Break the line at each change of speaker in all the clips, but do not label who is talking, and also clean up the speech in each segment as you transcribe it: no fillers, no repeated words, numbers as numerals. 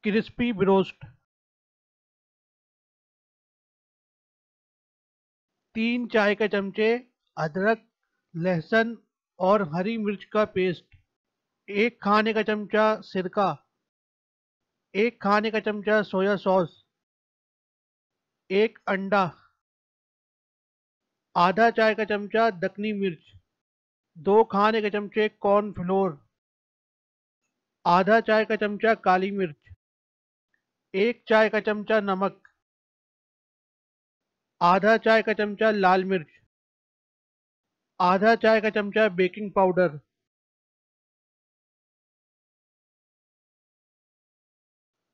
Crispy broast. 3 चाय के चमचे अदरक, लहसुन और हरी मिर्च का पेस्ट। 1 खाने का चमचा सिरका। 1 खाने का चमचा सोया सॉस। 1 अंडा। आधा चाय का चमचा दखनी मिर्च। 2 खाने के चमचे कॉर्नफ्लोर। आधा चाय का चमचा काली मिर्च। 1 चाय का चमचा नमक। आधा चाय का चमचा लाल मिर्च। आधा चाय का चमचा बेकिंग पाउडर।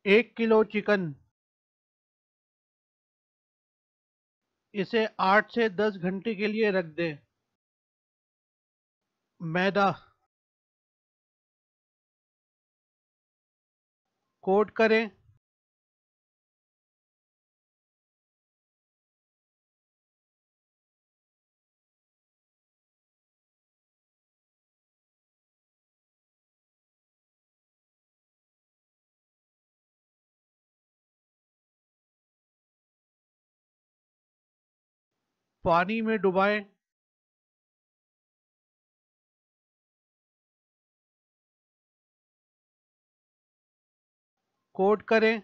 1 kilo chicken. इसे 8 से 10 घंटे के लिए रख दें। मैदा कोट करें। पानी में डुबाएं। कोट करें।